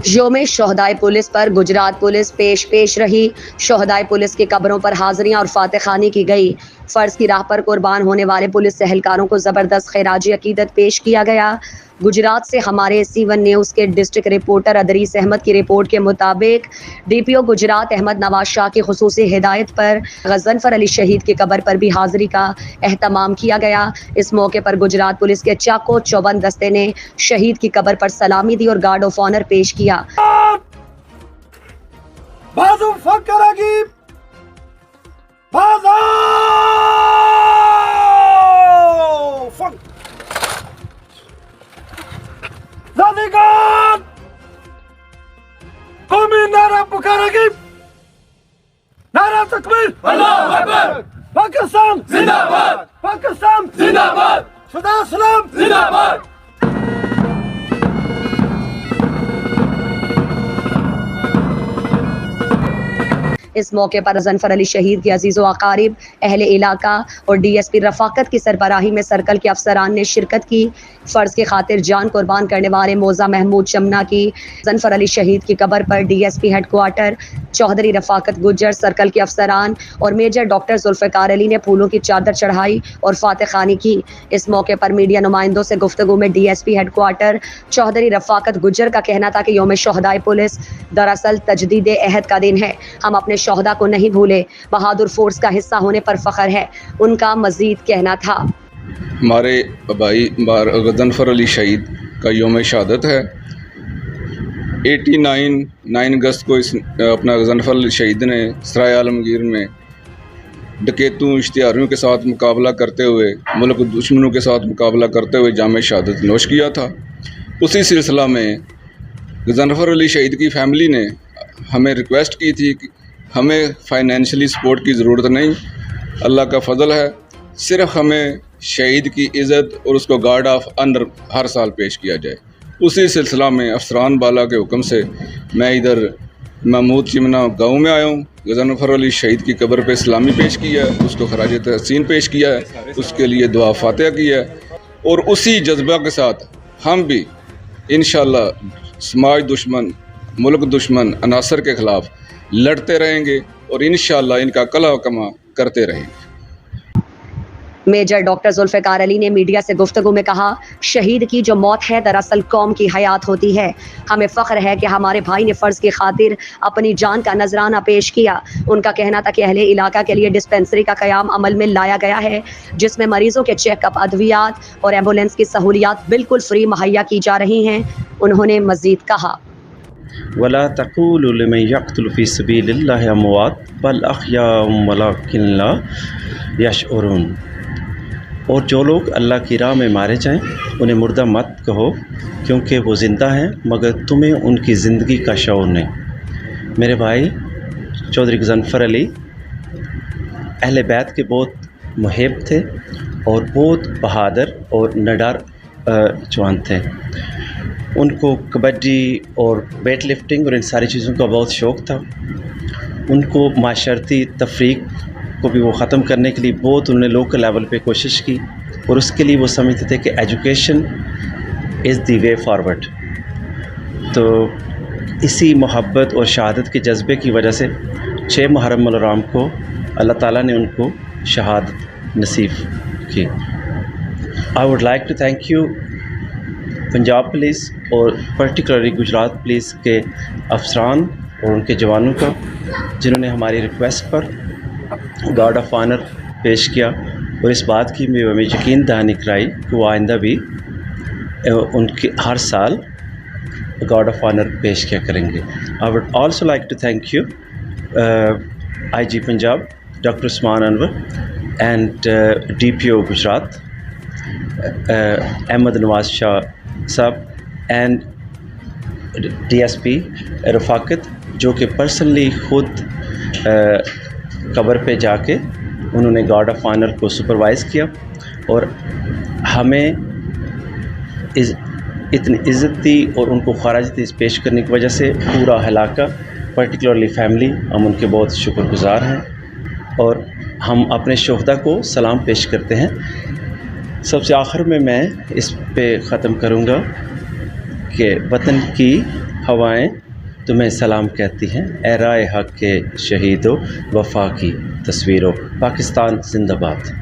یوم شہدائے پولیس پر گجرات پولیس پیش رہی. شہدائے پولیس کی قبروں پر حاضریاں اور فاتح خوانی کی گئی. فرض کی راہ پر قربان ہونے والے پولیس اہلکاروں کو زبردست خراج عقیدت پیش کیا گیا. گجرات سے ہمارے C1 نیوز کے ڈسٹرکٹ رپورٹر ادریس احمد کی رپورٹ کے مطابق DPO گجرات احمد نواز شاہ کی خصوصی ہدایت پر غضنفر علی شہید کی قبر پر بھی حاضری کا اہتمام کیا گیا. اس موقع پر گجرات پولیس کے چاکو چوبند دستے نے شہید کی قبر پر سلامی دی اور گارڈ آف آنر پیش کیا. بازو فکر کی بازو فک زادگان قومی نعرہ پکارے گی. نعرہ تکبیر اللہ اکبر. پاکستان زندہ باد. پاکستان زندہ باد. خدا سلام زندہ باد. اس موقع پر غضنفر علی شہید کے عزیز و اقارب، اہل علاقہ اور DSP رفاقت کی سربراہی میں سرکل کے افسران نے شرکت کی. فرض کی خاطر جان قربان کرنے والے موزہ محمود چمنا کی غضنفر علی شہید کی قبر پر DSP ہیڈ کوارٹر چودھری رفاقت گجر، سرکل کے افسران اور میجر ڈاکٹر ذوالفقار علی نے پھولوں کی چادر چڑھائی اور فاتح خوانی کی. اس موقع پر میڈیا نمائندوں سے گفتگو میں DSP ہیڈ کوارٹر چودھری رفاقت گجر کا کہنا تھا کہ یوم شہدائے پولیس دراصل تجدید عہد کا دن ہے. ہم اپنے شہدا کو نہیں بھولے. بہادر فورس کا حصہ ہونے پر فخر ہے. ان کا مزید کہنا تھا. ہمارے بھائی غضنفر علی شہید کا یوم شہادت ہے. 9 اگست کو اپنا غضنفر علی شہید نے سرائے عالمگیر میں ڈکیتوں اشتہاریوں کے ساتھ مقابلہ کرتے ہوئے، ملک دشمنوں کے ساتھ مقابلہ کرتے ہوئے جام شہادت نوش کیا تھا. اسی سلسلہ میں غضنفر علی شہید کی فیملی نے ہمیں ریکویسٹ کی تھی کہ ہمیں فائنینشلی سپورٹ کی ضرورت نہیں، اللہ کا فضل ہے، صرف ہمیں شہید کی عزت اور اس کو گارڈ آف آنر ہر سال پیش کیا جائے. اسی سلسلہ میں افسران بالا کے حکم سے میں ادھر محمود چمنا گاؤں میں آیا ہوں. غضنفر علی شہید کی قبر پہ سلامی پیش کی ہے، اس کو خراج تحسین پیش کیا ہے، اس کے لیے دعا فاتحہ کی ہے، اور اسی جذبہ کے ساتھ ہم بھی انشاءاللہ سماج دشمن، ملک دشمن عناصر کے خلاف لڑتے رہیں گے اور انشاءاللہ ان کا کلا کما کرتے رہیں گے. میجر ڈاکٹر ذوالفقار علی نے میڈیا سے گفتگو میں کہا، شہید کی جو موت ہے دراصل قوم کی حیات ہوتی ہے. ہمیں فخر ہے کہ ہمارے بھائی نے فرض کی خاطر اپنی جان کا نذرانہ پیش کیا. ان کا کہنا تھا کہ اہل علاقہ کے لیے ڈسپنسری کا قیام عمل میں لایا گیا ہے، جس میں مریضوں کے چیک اپ، ادویات اور ایمبولینس کی سہولیات بالکل فری مہیا کی جا رہی ہیں. انہوں نے مزید کہا، وَلَا تَقُولُوا لِمَن يَقْتُلُ فِي سَبِيلِ اللَّهِ أَمْوَاتٌ بَلْ أَحْيَاءٌ وَلَٰكِن لَّا يَشْعُرُونَ. اور جو لوگ اللہ کی راہ میں مارے جائیں انہیں مردہ مت کہو، کیونکہ وہ زندہ ہیں مگر تمہیں ان کی زندگی کا شعور نہیں. میرے بھائی چودھری غضنفر علی اہل بیت کے بہت محب تھے اور بہت بہادر اور نڈر جوان تھے. ان کو کبڈی اور ویٹ لفٹنگ اور ان ساری چیزوں کا بہت شوق تھا. ان کو معاشرتی تفریق کو بھی وہ ختم کرنے کے لیے بہت انہوں نے لوکل لیول پہ کوشش کی، اور اس کے لیے وہ سمجھتے تھے کہ education is the way forward. تو اسی محبت اور شہادت کے جذبے کی وجہ سے 6 محرم الحرام کو اللہ تعالیٰ نے ان کو شہادت نصیب کی. I would like to thank you Punjab police اور پرٹیکولرلی گجرات پولیس کے افسران اور ان کے جوانوں کا، جنہوں نے ہماری request per guard of honour پیش کیا، اور اس بات کی ہمیں یقین دہانی کرائی کہ وہ آئندہ بھی ان کے ہر سال گارڈ آف آنر پیش کیا کریں گے. I would also like to thank you IG Punjab doctor Usman Anwar and DPO Gujrat Ahmad Nawaz Shah Sahib and DSP رفاقت، جو کہ پرسنلی خود قبر پہ جا کے انہوں نے گارڈ آف آنر کو سپروائز کیا، اور ہمیں اتنی عزت دی اور ان کو خراج تحسین پیش کرنے کی وجہ سے پورا علاقہ پرٹیکولرلی فیملی ہم ان کے بہت شکر گزار ہیں، اور ہم اپنے شہداء کو سلام پیش کرتے ہیں. سب سے آخر میں اس پہ ختم کروں گا کہ وطن کی ہوائیں تمہیں سلام کہتی ہیں، اے رائے حق کے شہیدو وفا کی تصویروں۔ پاکستان زندہ باد۔